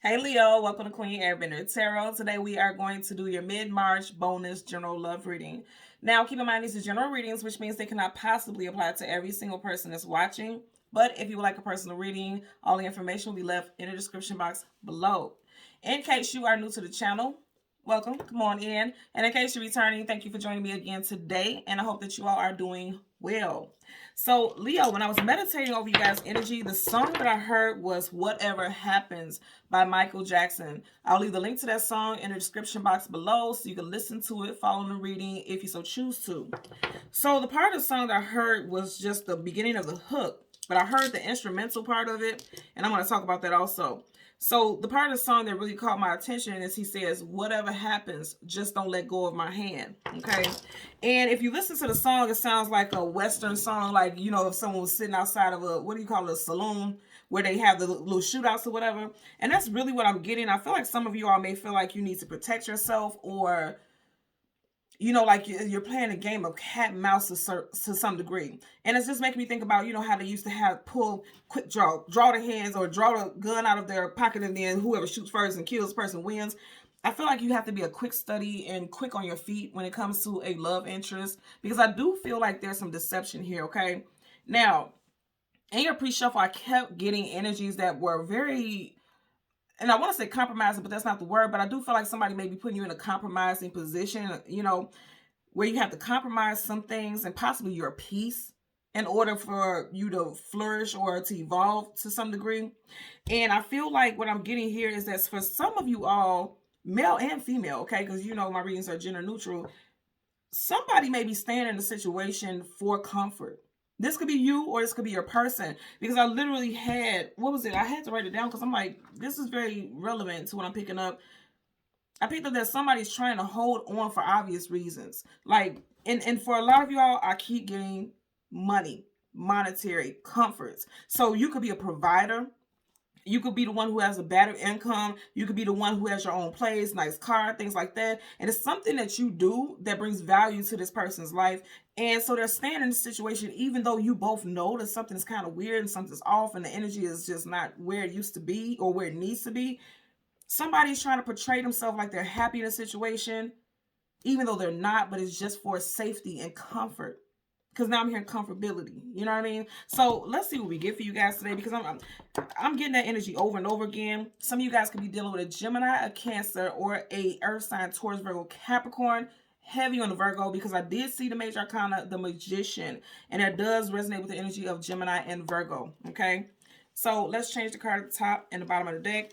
Hey Leo, welcome to Queen Airbender Tarot. Today we are going to do your mid-March bonus general love reading. Now keep in mind these are general readings, which means they cannot possibly apply to every single person that's watching. But if you would like a personal reading, all the information will be left in the description box below. In case you are new to the channel, welcome, come on in. And in case you're returning, thank you for joining me again today. And I hope that you all are doing well. So Leo, when I was meditating over you guys' energy, the song that I heard was Whatever Happens by Michael Jackson. I'll leave the link to that song in the description box below so you can listen to it, follow the reading if you so choose to. So the part of the song that I heard was just the beginning of the hook, but I heard the instrumental part of it, and I'm going to talk about that also. So the part of the song that really caught my attention is he says, whatever happens, just don't let go of my hand. Okay. And if you listen to the song, it sounds like a Western song, like, you know, if someone was sitting outside of a, what do you call it, a saloon where they have the little shootouts or whatever. And that's really what I'm getting. I feel like some of you all may feel like you need to protect yourself, or you know, like you're playing a game of cat and mouse to some degree. And it's just making me think about, you know, how they used to have quick draw the hands or draw the gun out of their pocket, and then whoever shoots first and kills the person wins. I feel like you have to be a quick study and quick on your feet when it comes to a love interest, because I do feel like there's some deception here, okay? Now, in your pre-shuffle, I kept getting energies that were very, and I want to say compromising, but that's not the word, but I do feel like somebody may be putting you in a compromising position, you know, where you have to compromise some things and possibly your peace in order for you to flourish or to evolve to some degree. And I feel like what I'm getting here is that for some of you all, male and female, okay, because you know my readings are gender neutral, somebody may be staying in a situation for comfort. This could be you, or this could be your person, because I literally had, what was it? I had to write it down because I'm like, this is very relevant to what I'm picking up. I picked up that somebody's trying to hold on for obvious reasons. Like, and for a lot of y'all, I keep getting money, monetary comforts. So you could be a provider. You could be the one who has a better income. You could be the one who has your own place, nice car, things like that. And it's something that you do that brings value to this person's life. And so they're staying in the situation, even though you both know that something's kind of weird and something's off and the energy is just not where it used to be or where it needs to be. Somebody's trying to portray themselves like they're happy in a situation, even though they're not, but it's just for safety and comfort. Because now I'm hearing comfortability. You know what I mean? So let's see what we get for you guys today, because I'm getting that energy over and over again. Some of you guys could be dealing with a Gemini, a Cancer, or a Earth sign, Taurus, Virgo, Capricorn. Heavy on the Virgo, because I did see the major arcana, the Magician, and it does resonate with the energy of Gemini and Virgo. Okay, so let's change the card at the top and the bottom of the deck.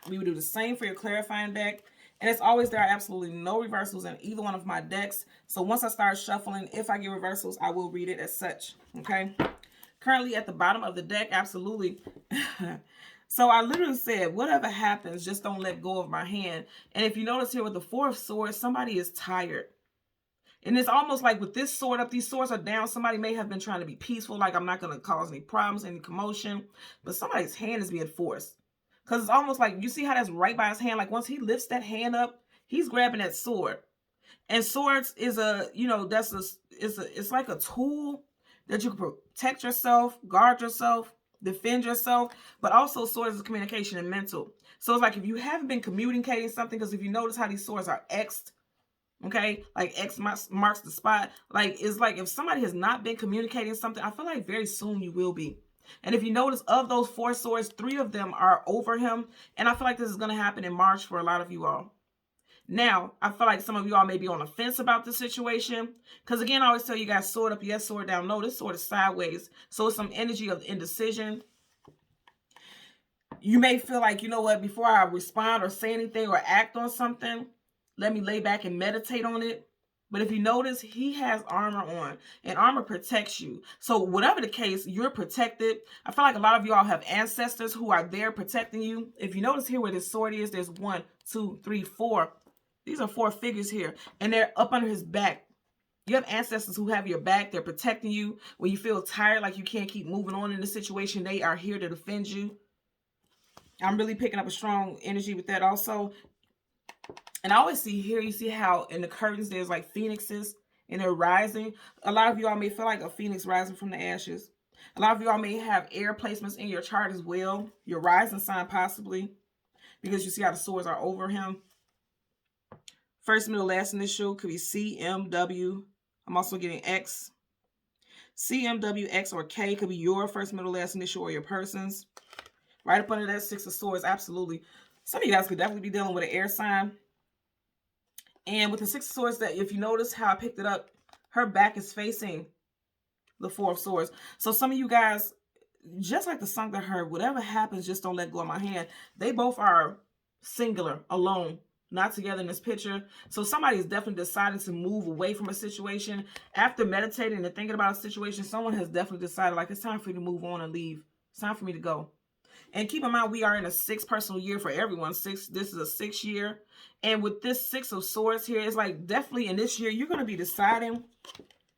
We would do the same for your clarifying deck. And as always, there are absolutely no reversals in either one of my decks. So once I start shuffling, if I get reversals, I will read it as such. Okay. Currently at the bottom of the deck, absolutely. So I literally said, whatever happens, just don't let go of my hand. And if you notice here with the fourth sword, somebody is tired. And it's almost like with this sword up, these swords are down. Somebody may have been trying to be peaceful, like I'm not going to cause any problems, any commotion. But somebody's hand is being forced. Because it's almost like, you see how that's right by his hand? Like once he lifts that hand up, he's grabbing that sword. And swords is a, you know, it's like a tool that you can protect yourself, guard yourself, defend yourself. But also swords is communication and mental. So it's like if you haven't been communicating something, because if you notice how these swords are X'd, okay, like X marks the spot. Like it's like if somebody has not been communicating something, I feel like very soon you will be. And if you notice, of those four swords, 3 of them are over him. And I feel like this is going to happen in March for a lot of you all. Now, I feel like some of you all may be on the fence about the situation. Because again, I always tell you guys, sword up, yes, sword down. No, this sword is sideways. So it's some energy of indecision. You may feel like, you know what, before I respond or say anything or act on something, let me lay back and meditate on it. But if you notice, he has armor on, and armor protects you. So whatever the case, you're protected. I feel like a lot of y'all have ancestors who are there protecting you. If you notice here where this sword is, there's 1, 2, 3, 4. These are 4 figures here, and they're up under his back. You have ancestors who have your back. They're protecting you. When you feel tired, like you can't keep moving on in the situation, they are here to defend you. I'm really picking up a strong energy with that also. And I always see here, you see how in the curtains there's like phoenixes and they're rising. A lot of y'all may feel like a phoenix rising from the ashes. A lot of y'all may have air placements in your chart as well. Your rising sign possibly. because you see how the swords are over him. First, middle, last initial could be CMW. I'm also getting X. CMW, X, or K could be your first, middle, last initial or your person's. Right up under that Six of Swords, absolutely. Some of you guys could definitely be dealing with an air sign. And with the Six of Swords, that if you notice how I picked it up, her back is facing the Four of Swords. So some of you guys, just like the song that I heard, whatever happens, just don't let go of my hand. They both are singular, alone, not together in this picture. So somebody is definitely deciding to move away from a situation. After meditating and thinking about a situation, someone has definitely decided, like, it's time for you to move on and leave. It's time for me to go. And keep in mind, we are in a 6 personal year for everyone. This is a 6 year. And with this Six of Swords here, it's like definitely in this year, you're going to be deciding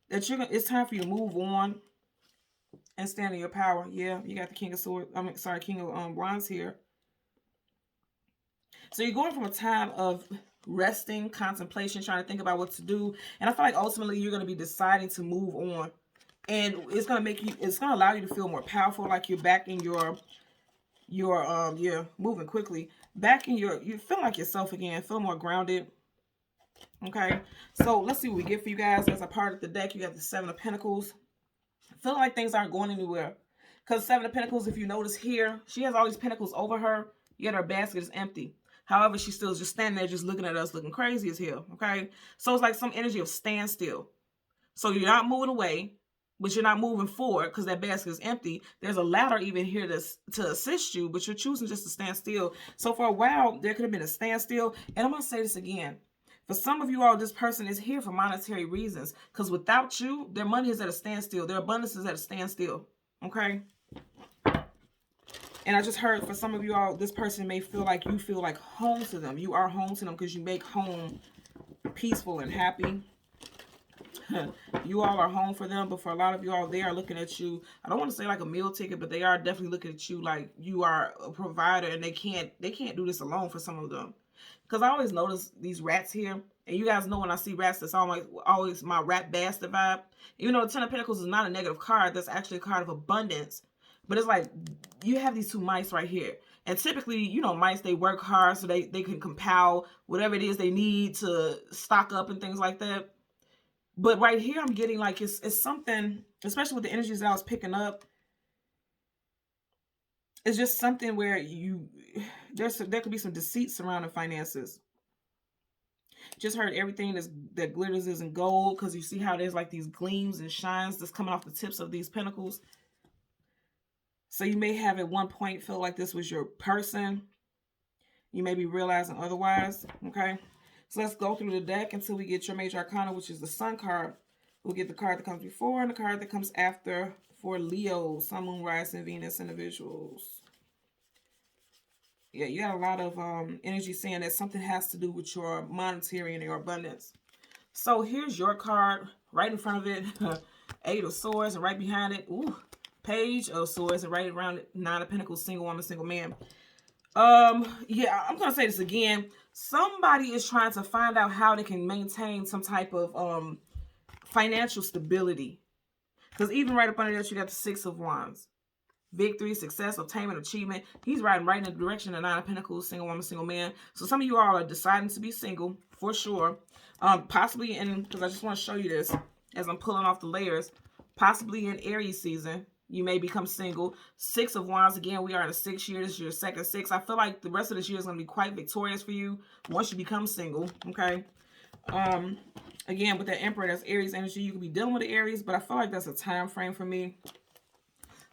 that it's time for you to move on and stand in your power. Yeah, you got the King of Swords. King of Wands here. So you're going from a time of resting, contemplation, trying to think about what to do. And I feel like ultimately you're going to be deciding to move on. And it's going to allow you to feel more powerful, like you're back in you're moving quickly. Back in you feel like yourself again, feel more grounded. Okay, so let's see what we get for you guys. As a part of the deck, you got the Seven of Pentacles. Feeling like things aren't going anywhere. Because Seven of Pentacles, if you notice here, she has all these pentacles over her, yet her basket is empty. However, she still is just standing there just looking at us, looking crazy as hell. Okay, so it's like some energy of standstill. So you're not moving away, but you're not moving forward because that basket is empty. There's a ladder even here to assist you, but you're choosing just to stand still. So for a while, there could have been a standstill. And I'm going to say this again. For some of you all, this person is here for monetary reasons. Because without you, their money is at a standstill. Their abundance is at a standstill. Okay? And I just heard for some of you all, this person may feel like you feel like home to them. You are home to them because you make home peaceful and happy. You all are home for them, but for a lot of you all, they are looking at you. I don't want to say like a meal ticket, but they are definitely looking at you like you are a provider, and they can't do this alone for some of them. Because I always notice these rats here, and you guys know when I see rats, that's always my rat bastard vibe. Even though the Ten of Pentacles is not a negative card, that's actually a card of abundance. But it's like you have these two mice right here. And typically, you know, mice, they work hard so they can compile whatever it is they need to stock up and things like that. But right here, I'm getting like it's something, especially with the energies that I was picking up. It's just something where there could be some deceit surrounding finances. Just heard everything that glitters isn't gold, because you see how there's like these gleams and shines that's coming off the tips of these pentacles. So you may have at one point feel like this was your person. You may be realizing otherwise. Okay. So let's go through the deck until we get your major arcana, which is the Sun card. We'll get the card that comes before and the card that comes after for Leo, Sun, Moon, Rising, Venus individuals. Yeah, you got a lot of energy saying that something has to do with your monetary and your abundance. So here's your card. Right in front of it, Eight of Swords, and right behind it, Page of Swords, and right around it, Nine of Pentacles, single woman, single man. Yeah, I'm gonna say this again. Somebody is trying to find out how they can maintain some type of financial stability. Because even right up under that, you got the Six of Wands. Victory, success, obtainment, achievement. He's riding right in the direction of Nine of Pentacles, single woman, single man. So some of you all are deciding to be single, for sure. Possibly because I just want to show you this as I'm pulling off the layers. Possibly in Aries season, you may become single. Six of Wands, again, we are in a 6 year. This is your second 6. I feel like the rest of this year is going to be quite victorious for you once you become single, okay? Again, with that Emperor, that's Aries energy. You could be dealing with the Aries, but I feel like that's a time frame for me.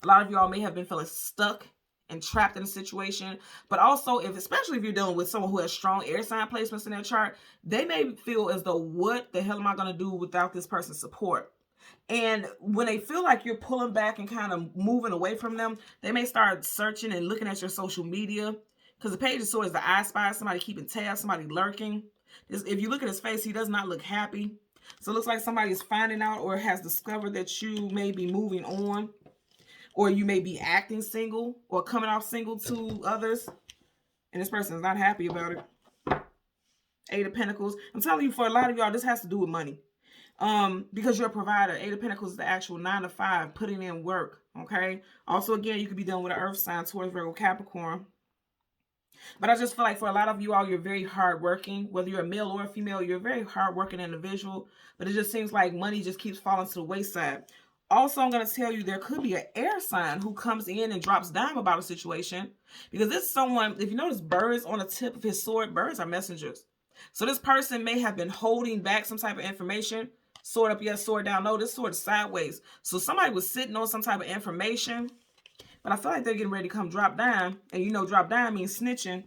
A lot of y'all may have been feeling stuck and trapped in a situation, but also especially if you're dealing with someone who has strong air sign placements in their chart, they may feel as though, what the hell am I going to do without this person's support? And when they feel like you're pulling back and kind of moving away from them, they may start searching and looking at your social media, because the Page of Swords is the I Spy, somebody keeping tabs, somebody lurking. If you look at his face, he does not look happy. So it looks like somebody is finding out or has discovered that you may be moving on, or you may be acting single or coming off single to others, and this person is not happy about it. Eight of Pentacles. I'm telling you, for a lot of y'all, this has to do with money. Because you're a provider. Eight of Pentacles is the actual 9 to 5, putting in work. Okay. Also, again, you could be dealing with an earth sign, Taurus, Virgo, Capricorn. But I just feel like for a lot of you all, you're very hardworking. Whether you're a male or a female, you're a very hardworking individual. But it just seems like money just keeps falling to the wayside. Also, I'm going to tell you there could be an air sign who comes in and drops dime about a situation. Because this is someone, if you notice birds on the tip of his sword, birds are messengers. So this person may have been holding back some type of information. Sword up, yes, sword down. No, this sword is sideways. So somebody was sitting on some type of information. But I feel like they're getting ready to come drop down. And you know, drop down means snitching.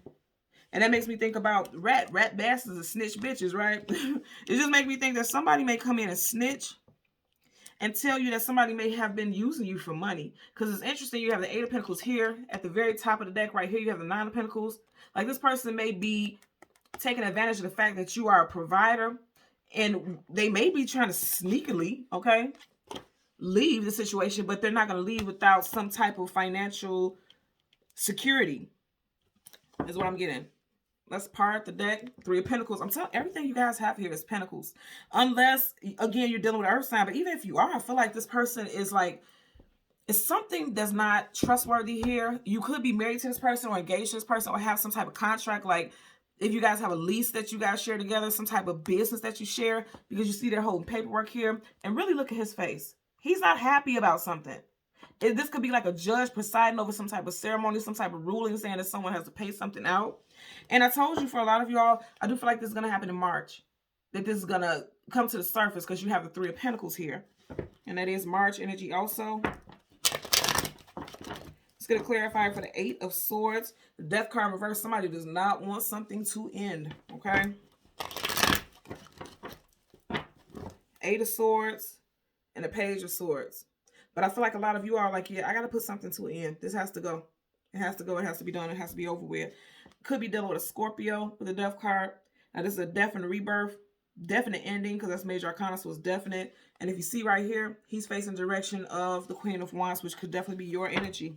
And that makes me think about rat bastards and snitch bitches, right? It just makes me think that somebody may come in and snitch and tell you that somebody may have been using you for money. Because it's interesting, you have the Eight of Pentacles here. At the very top of the deck right here, you have the Nine of Pentacles. Like this person may be taking advantage of the fact that you are a provider. And they may be trying to sneakily, okay, leave the situation, but they're not going to leave without some type of financial security, is what I'm getting. Let's part the deck. Three of Pentacles. I'm telling everything you guys have here is Pentacles. Unless, again, you're dealing with an Earth sign. But even if you are, I feel like this person is like, it's something that's not trustworthy here. You could be married to this person or engaged to this person or have some type of contract. Like if you guys have a lease that you guys share together, some type of business that you share, because you see they're holding paperwork here. And really look at his face. He's not happy about something. This could be like a judge presiding over some type of ceremony, some type of ruling saying that someone has to pay something out. And I told you, for a lot of y'all, I do feel like this is going to happen in March. That this is going to come to the surface because you have the Three of Pentacles here. And that is March energy also. Let's get a clarifier for the Eight of Swords. The Death card reverse. Somebody does not want something to end. Okay. Eight of Swords and the Page of Swords. But I feel like a lot of you are like, yeah, I got to put something to an end. This has to go. It has to go. It has to be done. It has to be over with. Could be dealing with a Scorpio with the Death card. Now, this is a death and a rebirth. Definite ending, because that's Major Arcana, so it's definite. And if you see right here, he's facing direction of the Queen of Wands, which could definitely be your energy.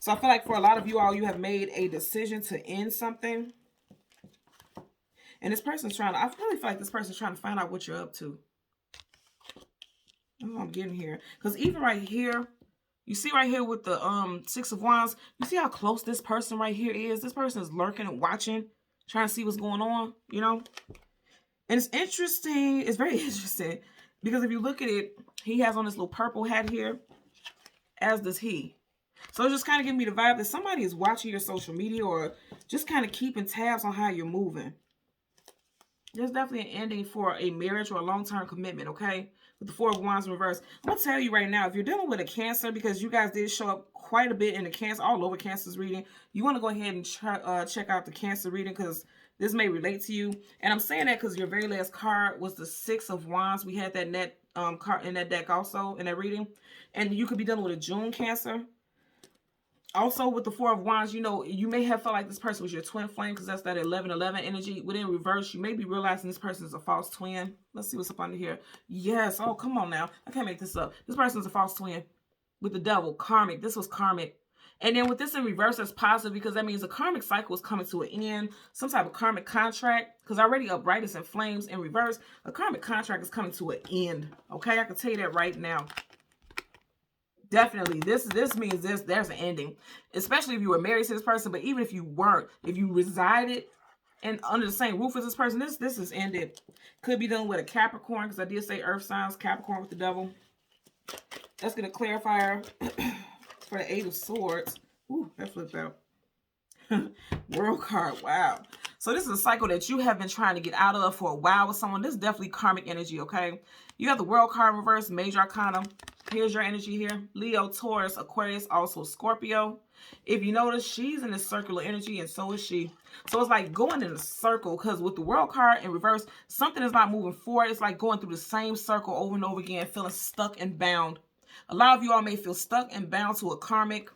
So I feel like for a lot of you all, you have made a decision to end something. And this person's trying to, I really feel like this person's trying to find out what you're up to. Oh, I'm getting here. Because even right here, you see right here with the Six of Wands, you see how close this person right here is? This person is lurking and watching, trying to see what's going on, you know? And it's interesting. It's very interesting. Because if you look at it, he has on this little purple hat here, as does he. So it's just kind of giving me the vibe that somebody is watching your social media or just kind of keeping tabs on how you're moving. There's definitely an ending for a marriage or a long-term commitment, okay? With the Four of Wands in reverse. I'm going to tell you right now, if you're dealing with a Cancer, because you guys did show up quite a bit in the Cancer, all over Cancer's reading, you want to go ahead and check out the Cancer reading because this may relate to you. And I'm saying that because your very last card was the Six of Wands. We had that net card in that deck also, in that reading. And you could be dealing with a June Cancer. Also, with the Four of Wands, you know, you may have felt like this person was your twin flame because that's that 11-11 energy. Within reverse, you may be realizing this person is a false twin. Let's see what's up under here. Yes. Oh, come on now. I can't make this up. This person is a false twin with the devil. Karmic. This was karmic. And then with this in reverse, that's positive because that means a karmic cycle is coming to an end. Some type of karmic contract. Because already upright is in flames in reverse. A karmic contract is coming to an end. Okay? I can tell you that right now. Definitely, this means there's an ending, especially if you were married to this person. But even if you weren't, if you resided and under the same roof as this person, this is ended. Could be dealing with a Capricorn because I did say Earth signs, Capricorn with the devil. Let's get a clarifier for the Eight of Swords. Ooh, that flipped out. World card. Wow. So this is a cycle that you have been trying to get out of for a while with someone. This is definitely karmic energy, okay? You have the World card in reverse, Major Arcana. Here's your energy here. Leo, Taurus, Aquarius, also Scorpio. If you notice, she's in this circular energy and so is she. So it's like going in a circle because with the World card in reverse, something is not moving forward. It's like going through the same circle over and over again, feeling stuck and bound. A lot of you all may feel stuck and bound to a karmic.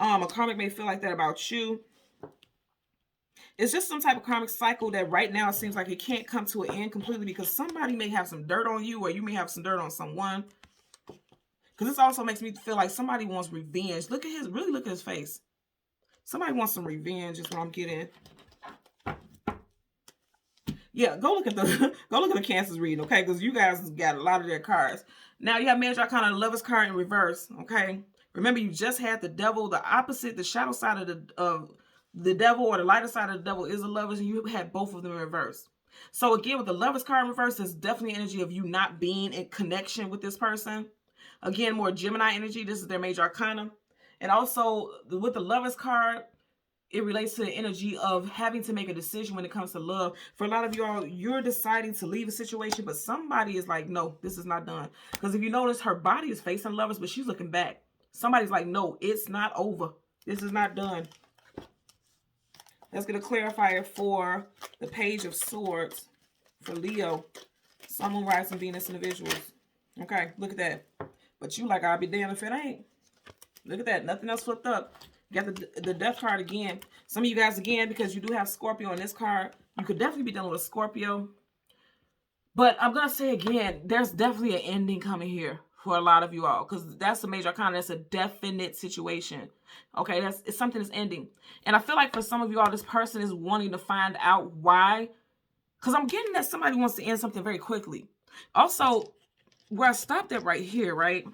A karmic may feel like that about you. It's just some type of karmic cycle that right now it seems like it can't come to an end completely because somebody may have some dirt on you or you may have some dirt on someone. Because this also makes me feel like somebody wants revenge. Really look at his face. Somebody wants some revenge is what I'm getting. Yeah, go look at the Cancer's reading, okay? Because you guys got a lot of their cards. Now you have Major Arcana, the Lover's card in reverse, okay? Remember, you just had the Devil, the opposite, the shadow side of the devil or the lighter side of the devil is the Lovers, and you had both of them in reverse. So again, with the Lovers card in reverse, there's definitely energy of you not being in connection with this person. Again, more Gemini energy. This is their major arcana. And also with the Lovers card, it relates to the energy of having to make a decision when it comes to love. For a lot of y'all, you're deciding to leave a situation, but somebody is like, no, this is not done. Because if you notice, her body is facing Lovers, but she's looking back. Somebody's like, no, it's not over. This is not done. Let's get a clarifier for the Page of Swords for Leo, Sun, Moon, Rising, Venus individuals. Okay, look at that. But you like, I'll be damned if it ain't. Look at that. Nothing else flipped up. You got the Death card again. Some of you guys, again, because you do have Scorpio on this card, you could definitely be dealing with Scorpio. But I'm going to say again, there's definitely an ending coming here for a lot of you all, because that's the major arcana. That's a definite situation. Okay, it's something that's ending. And I feel like for some of you all, this person is wanting to find out why. Because I'm getting that somebody wants to end something very quickly. Also, where I stopped at right here, right?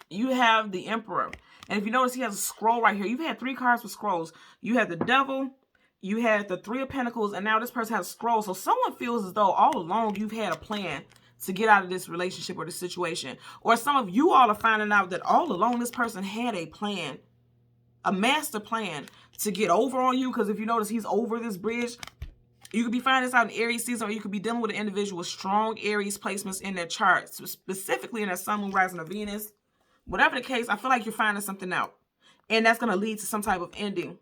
You have the Emperor. And if you notice, he has a scroll right here. You've had 3 cards with scrolls. You had the Devil, you had the 3 of Pentacles, and now this person has a scroll. So someone feels as though all along you've had a plan to get out of this relationship or this situation. Or some of you all are finding out that all along this person had a plan, a master plan to get over on you. Because if you notice, he's over this bridge. You could be finding this out in Aries season, or you could be dealing with an individual with strong Aries placements in their chart, specifically in their Sun, Moon, Rising, or Venus. Whatever the case, I feel like you're finding something out. And that's going to lead to some type of ending.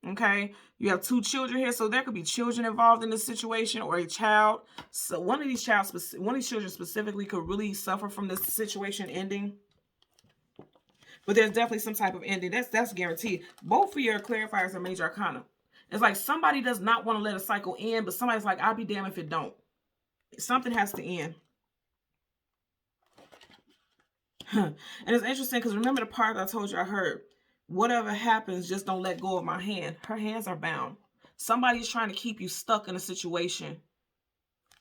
Okay? You have 2 children here, so there could be children involved in this situation, or a child. So one of these children specifically could really suffer from this situation ending. But there's definitely some type of ending. That's guaranteed. Both of your clarifiers are major arcana. It's like somebody does not want to let a cycle end, but somebody's like, I'll be damned if it don't. Something has to end. And it's interesting because remember the part that I told you I heard, whatever happens, just don't let go of my hand. Her hands are bound. Somebody's trying to keep you stuck in a situation.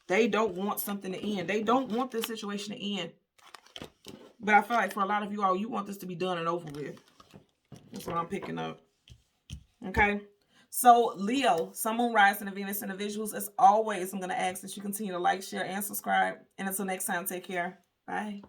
They don't want something to end. They don't want this situation to end. But I feel like for a lot of you all, you want this to be done and over with. That's what I'm picking up. Okay. So Leo, Sun, Moon, Rising, and Venus individuals, as always, I'm going to ask that you continue to like, share, and subscribe. And until next time, take care. Bye.